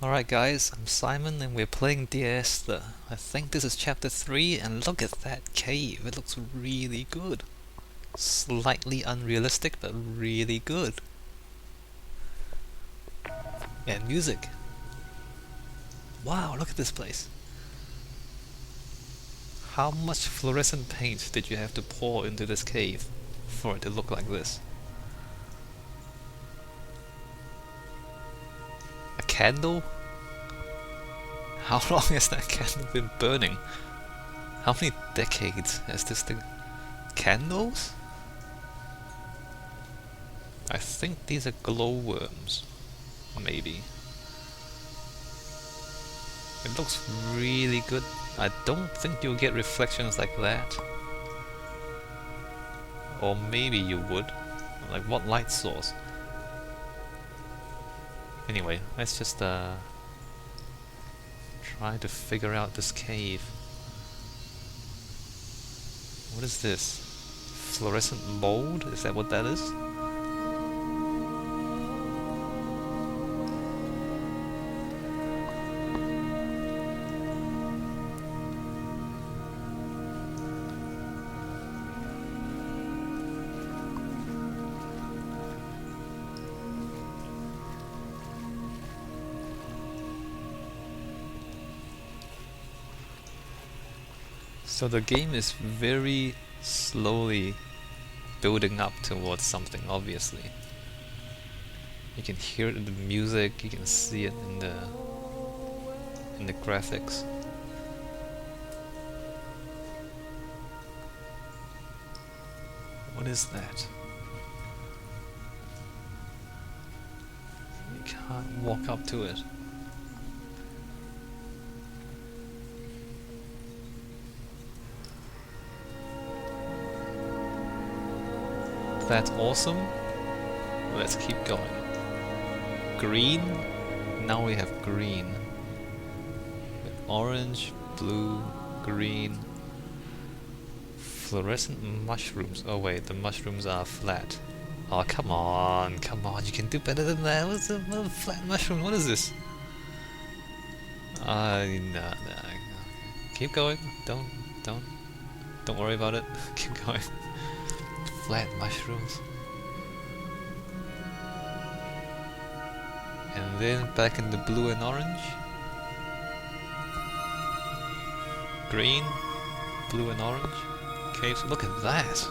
Alright guys, I'm Simon and we're playing Dear Esther. I think this is chapter 3 and look at that cave, it looks really good. Slightly unrealistic but really good. And music. Wow, look at this place. How much fluorescent paint did you have to pour into this cave for it to look like this? A candle? How long has that candle been burning? How many decades has this thing... Candles? I think these are glowworms. Maybe. It looks really good. I don't think you'll get reflections like that. Or maybe you would. Like what light source? Anyway, let's just try to figure out this cave. What is this? Fluorescent mold? Is that what that is? So the game is very slowly building up towards something, obviously. You can hear it in the music, you can see it in the graphics. What is that? You can't walk up to it. That's awesome. Let's keep going. Green. Now we have green. With orange, blue, green. Fluorescent mushrooms. Oh wait, the mushrooms are flat. Oh come on, you can do better than that. What's a flat mushroom? What is this? No. Keep going. Don't worry about it. Keep going. Flat mushrooms. And then back in the blue and orange. Green, blue and orange. Okay, so look at that.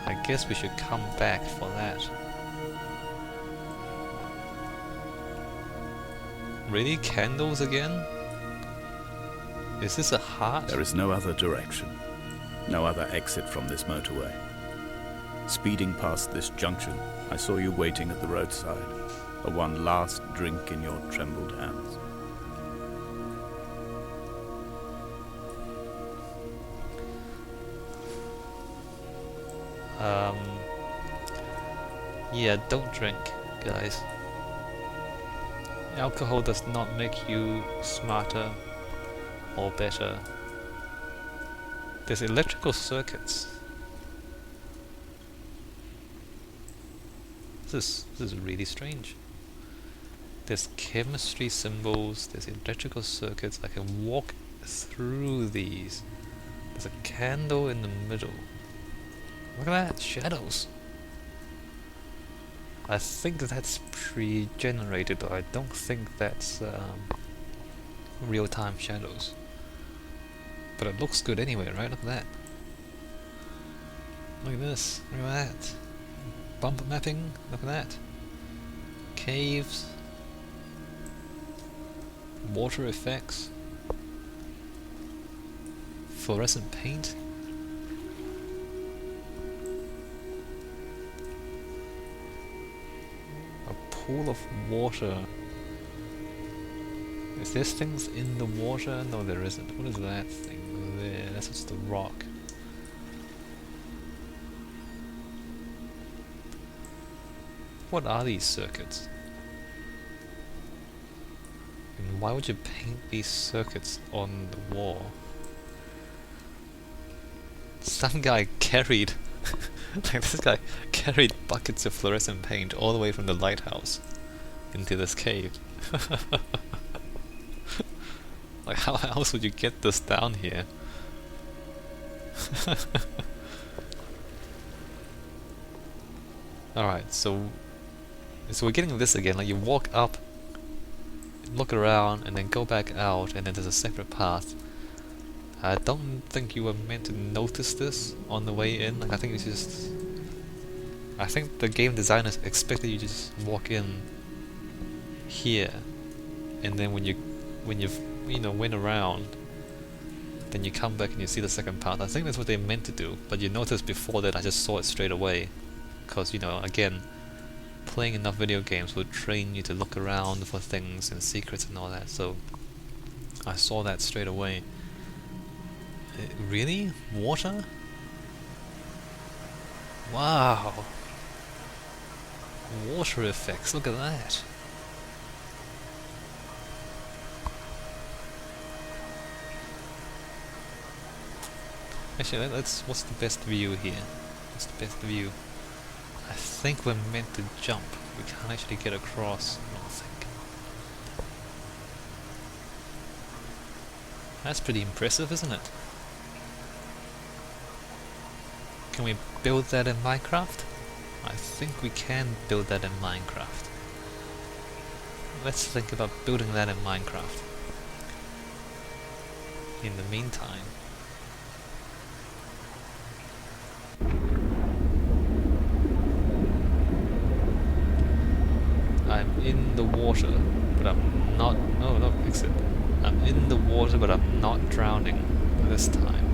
I guess we should come back for that. Really? Candles again? Is this a heart? There is no other direction, no other exit from this motorway. Speeding past this junction, I saw you waiting at the roadside, a one last drink in your trembled hands. Yeah, don't drink, guys. Alcohol does not make you smarter or better. There's electrical circuits. This is really strange. There's chemistry symbols, there's electrical circuits. I can walk through these. There's a candle in the middle. Look at that, shadows. I think that's pre-generated, but I don't think that's real-time shadows. But it looks good anyway, right? Look at that. Look at this. Look at that. Bumper mapping. Look at that. Caves. Water effects. Fluorescent paint. A pool of water. Is there things in the water? No, there isn't. What is that thing there? That's just the rock. What are these circuits? And why would you paint these circuits on the wall? Some guy carried Like this guy carried buckets of fluorescent paint all the way from the lighthouse into this cave. Like how else would you get this down here? Alright, so we're getting this again, like you walk up, look around, and then go back out, and then there's a separate path. I don't think you were meant to notice this on the way in. Like I think it's just, I think the game designers expected you to just walk in here, and then when you've went around, then you come back and you see the second path. I think that's what they meant to do, but you noticed before that I just saw it straight away, because again, playing enough video games will train you to look around for things and secrets and all that. So I saw that straight away. Really? Water? Wow! Water effects, look at that! Actually, what's the best view here? What's the best view? I think we're meant to jump. We can't actually get across, I don't think. That's pretty impressive, isn't it? Can we build that in Minecraft? I think we can build that in Minecraft. Let's think about building that in Minecraft. In the meantime, I'm in the water, but I'm not. No, exit. I'm in the water, but I'm not drowning this time.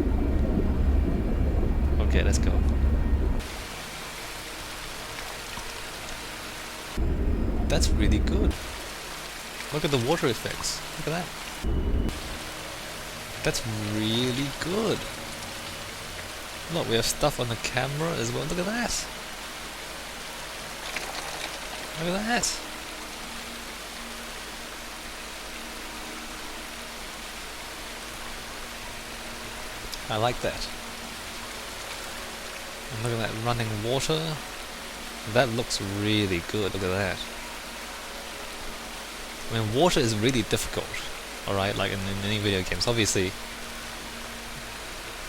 Okay, let's go. That's really good. Look at the water effects. Look at that. That's really good. Look, we have stuff on the camera as well. Look at that. Look at that. I like that. And look at that running water. That looks really good. Look at that. I mean, water is really difficult. Alright, like in any video games. Obviously,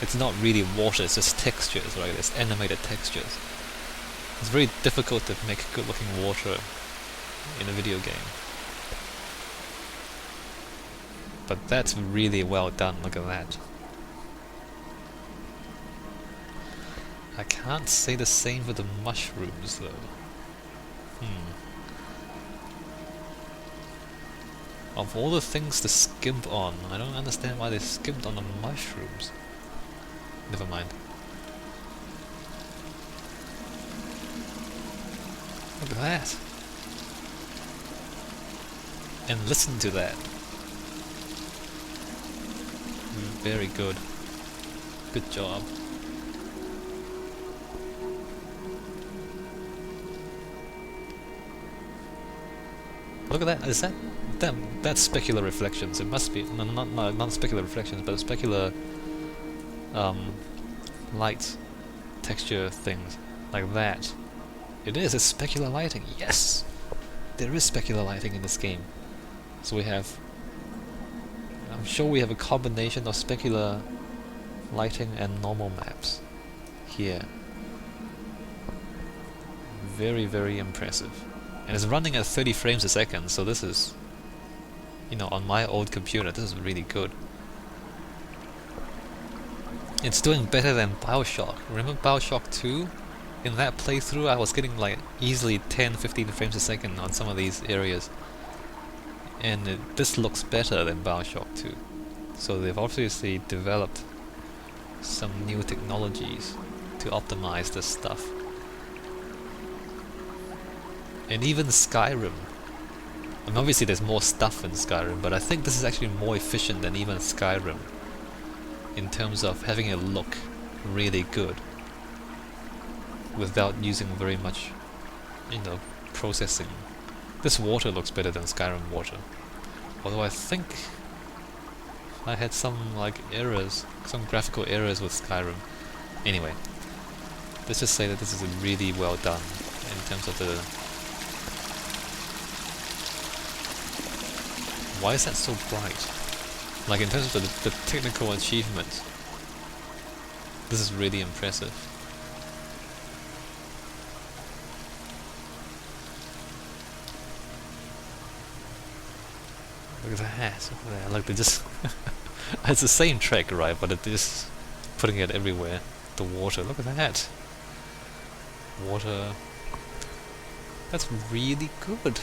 it's not really water, it's just textures, right? It's animated textures. It's very difficult to make good looking water in a video game. But that's really well done, look at that. I can't say the same for the mushrooms though. Of all the things to skimp on, I don't understand why they skimped on the mushrooms. Never mind. Look at that. And listen to that. Very good. Good job. Look at that. Is that's specular reflections. It must be not specular reflections, but specular light texture things like that. It is. It's specular lighting. Yes, there is specular lighting in this game. So we have. I'm sure we have a combination of specular lighting and normal maps here. Very, very impressive. And it's running at 30 frames a second, so this is, on my old computer, this is really good. It's doing better than BioShock. Remember BioShock 2? In that playthrough, I was getting like easily 10-15 frames a second on some of these areas. And this looks better than BioShock 2. So they've obviously developed some new technologies to optimize this stuff. And even Skyrim. I mean, obviously there's more stuff in Skyrim, but I think this is actually more efficient than even Skyrim in terms of having it look really good without using very much, processing. This water looks better than Skyrim water. Although I think I had some errors, some graphical errors with Skyrim. Anyway, let's just say that this is really well done in terms of the... Why is that so bright? Like in terms of the technical achievement, this is really impressive. Look at the hat over there, like they just... It's the same track, right, but they're just putting it everywhere. The water, look at that! Water... That's really good!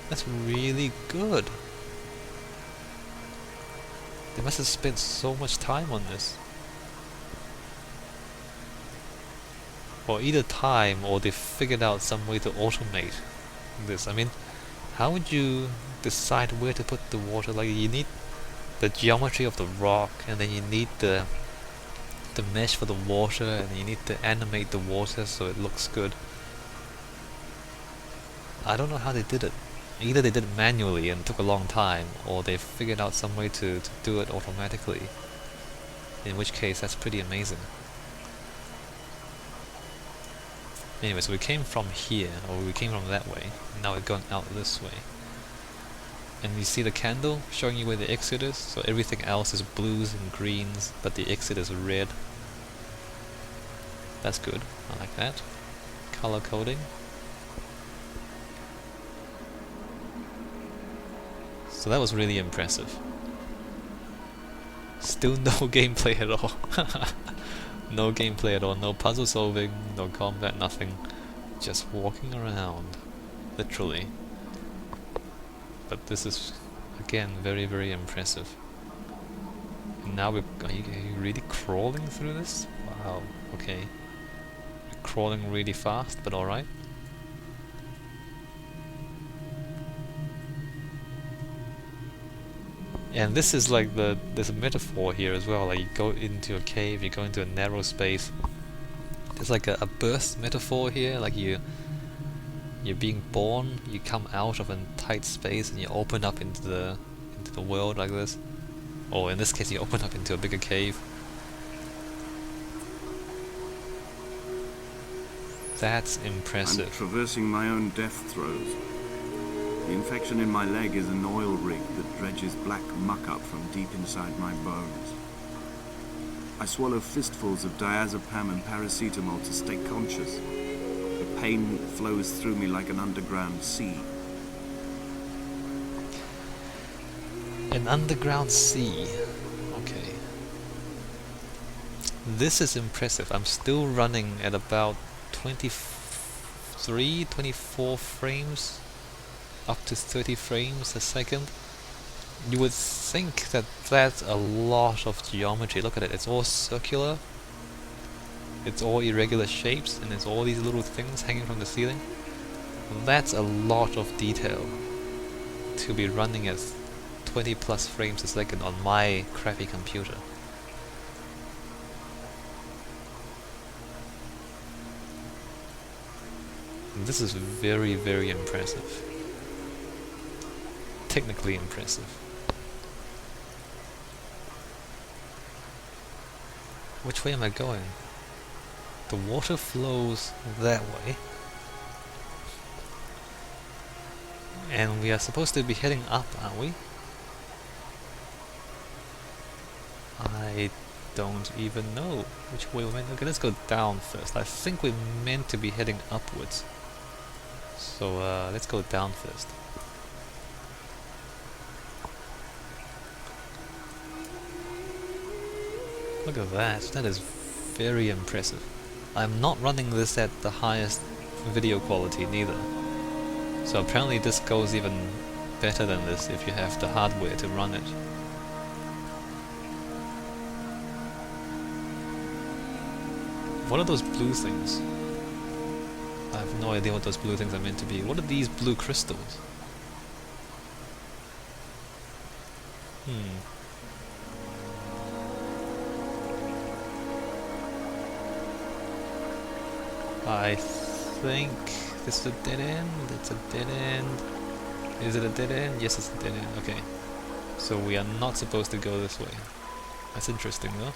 That's really good! They must have spent so much time on this. Or either time, or they figured out some way to automate this. I mean, how would you decide where to put the water? Like, you need the geometry of the rock, and then you need the mesh for the water, and you need to animate the water so it looks good. I don't know how they did it. Either they did it manually and it took a long time, or they figured out some way to do it automatically. In which case, that's pretty amazing. Anyway, so we came from here, or we came from that way, and now we're going out this way. And you see the candle showing you where the exit is, so everything else is blues and greens, but the exit is red. That's good, I like that. Color coding. So that was really impressive. Still no gameplay at all. No gameplay at all, no puzzle solving, no combat, nothing. Just walking around, literally. But this is, again, very, very impressive. And now are you really crawling through this? Wow, okay. We're crawling really fast, but alright. And this is like there's a metaphor here as well, like you go into a cave, you go into a narrow space. There's like a birth metaphor here, like you're being born, you come out of a tight space and you open up into the world like this. Or in this case you open up into a bigger cave. That's impressive. I'm traversing my own death throes. The infection in my leg is an oil rig that dredges black muck up from deep inside my bones. I swallow fistfuls of diazepam and paracetamol to stay conscious. The pain flows through me like an underground sea. An underground sea. Okay. This is impressive. I'm still running at about 23, 24 frames. Up to 30 frames a second. You would think that that's a lot of geometry. Look at it, it's all circular. It's all irregular shapes, and it's all these little things hanging from the ceiling. That's a lot of detail to be running at 20 plus frames a second on my crappy computer. And this is very, very impressive. Technically impressive. Which way am I going? The water flows that way. And we are supposed to be heading up, aren't we? I don't even know which way we're meant. Okay, let's go down first. I think we're meant to be heading upwards. So let's go down first. Look at that, that is very impressive. I'm not running this at the highest video quality neither. So apparently this goes even better than this if you have the hardware to run it. What are those blue things? I have no idea what those blue things are meant to be. What are these blue crystals? I think this is a dead end. It's a dead end. Is it a dead end? Yes, it's a dead end. Okay. So we are not supposed to go this way. That's interesting though.